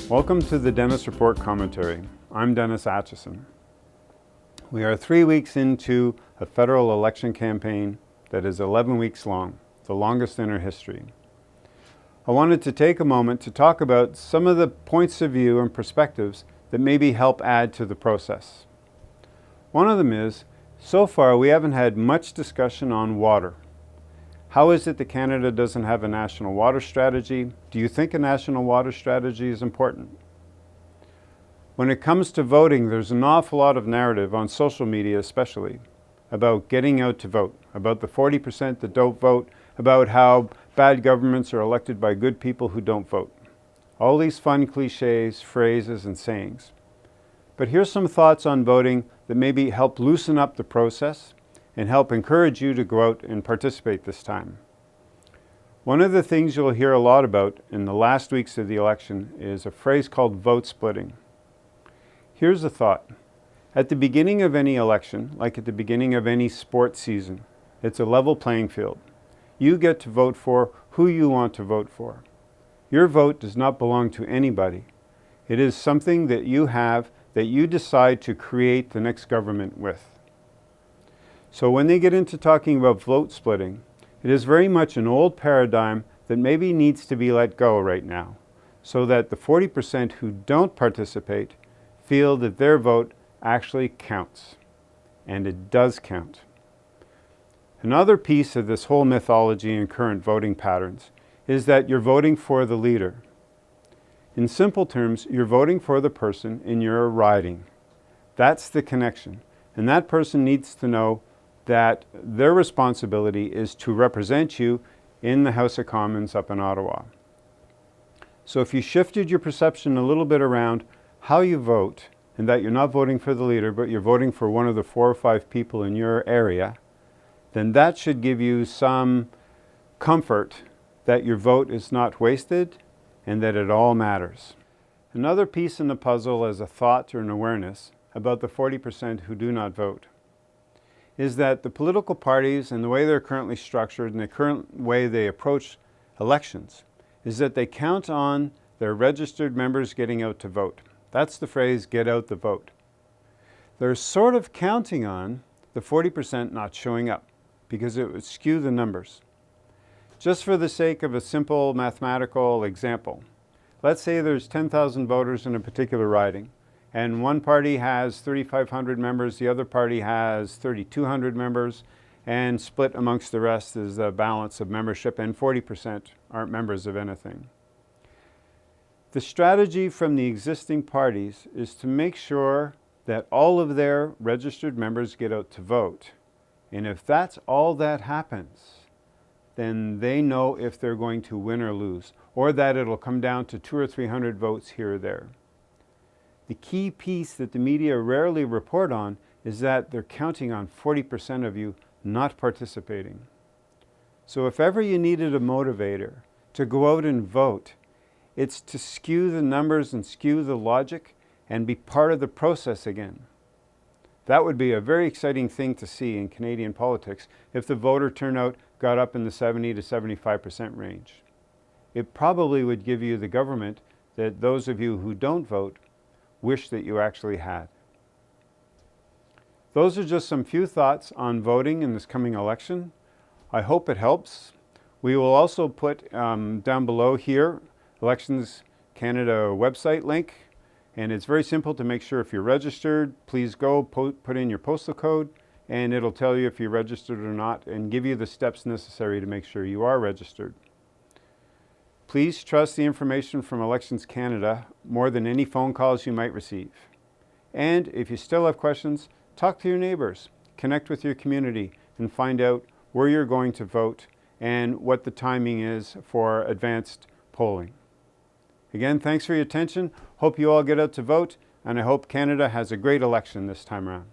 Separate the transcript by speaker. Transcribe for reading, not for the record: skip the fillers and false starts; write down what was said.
Speaker 1: Welcome to the Dennis Report Commentary. I'm Dennis Atchison. We are 3 weeks into a federal election campaign that is 11 weeks long, the longest in our history. I wanted to take a moment to talk about some of the points of view and perspectives that maybe help add to the process. One of them is, so far we haven't had much discussion on water. How is it that Canada doesn't have a national water strategy? Do you think a national water strategy is important? When it comes to voting, there's an awful lot of narrative on social media especially about getting out to vote, about the 40% that don't vote, about how bad governments are elected by good people who don't vote. All these fun cliches, phrases, and sayings. But here's some thoughts on voting that maybe help loosen up the process and help encourage you to go out and participate this time. One of the things you'll hear a lot about in the last weeks of the election is a phrase called vote splitting. Here's a thought. At the beginning of any election, like at the beginning of any sports season, it's a level playing field. You get to vote for who you want to vote for. Your vote does not belong to anybody. It is something that you have that you decide to create the next government with. So when they get into talking about vote splitting, it is very much an old paradigm that maybe needs to be let go right now, so that the 40% who don't participate feel that their vote actually counts. And it does count. Another piece of this whole mythology and current voting patterns is that you're voting for the leader. In simple terms, you're voting for the person in your riding. That's the connection. And that person needs to know that their responsibility is to represent you in the House of Commons up in Ottawa. So if you shifted your perception a little bit around how you vote, and that you're not voting for the leader, but you're voting for one of the 4 or 5 people in your area, then that should give you some comfort that your vote is not wasted and that it all matters. Another piece in the puzzle as a thought or an awareness about the 40% who do not vote is that the political parties and the way they're currently structured and the current way they approach elections is that they count on their registered members getting out to vote. That's the phrase, get out the vote. They're sort of counting on the 40% not showing up because it would skew the numbers. Just for the sake of a simple mathematical example, let's say there's 10,000 voters in a particular riding, and one party has 3,500 members, the other party has 3,200 members, and split amongst the rest is the balance of membership, and 40% aren't members of anything. The strategy from the existing parties is to make sure that all of their registered members get out to vote. And if that's all that happens, then they know if they're going to win or lose, or that it'll come down to 200 or 300 votes here or there. The key piece that the media rarely report on is that they're counting on 40% of you not participating. So if ever you needed a motivator to go out and vote, it's to skew the numbers and skew the logic and be part of the process again. That would be a very exciting thing to see in Canadian politics if the voter turnout got up in the 70 to 75% range. It probably would give you the government that those of you who don't vote wish that you actually had. Those are just some few thoughts on voting in this coming election. I hope it helps. We will also put down below here Elections Canada website link, and it's very simple to make sure if you're registered. Please go put in your postal code and it'll tell you if you're registered or not and give you the steps necessary to make sure you are registered. Please trust the information from Elections Canada more than any phone calls you might receive. And if you still have questions, talk to your neighbors, connect with your community, and find out where you're going to vote and what the timing is for advanced polling. Again, thanks for your attention. Hope you all get out to vote, and I hope Canada has a great election this time around.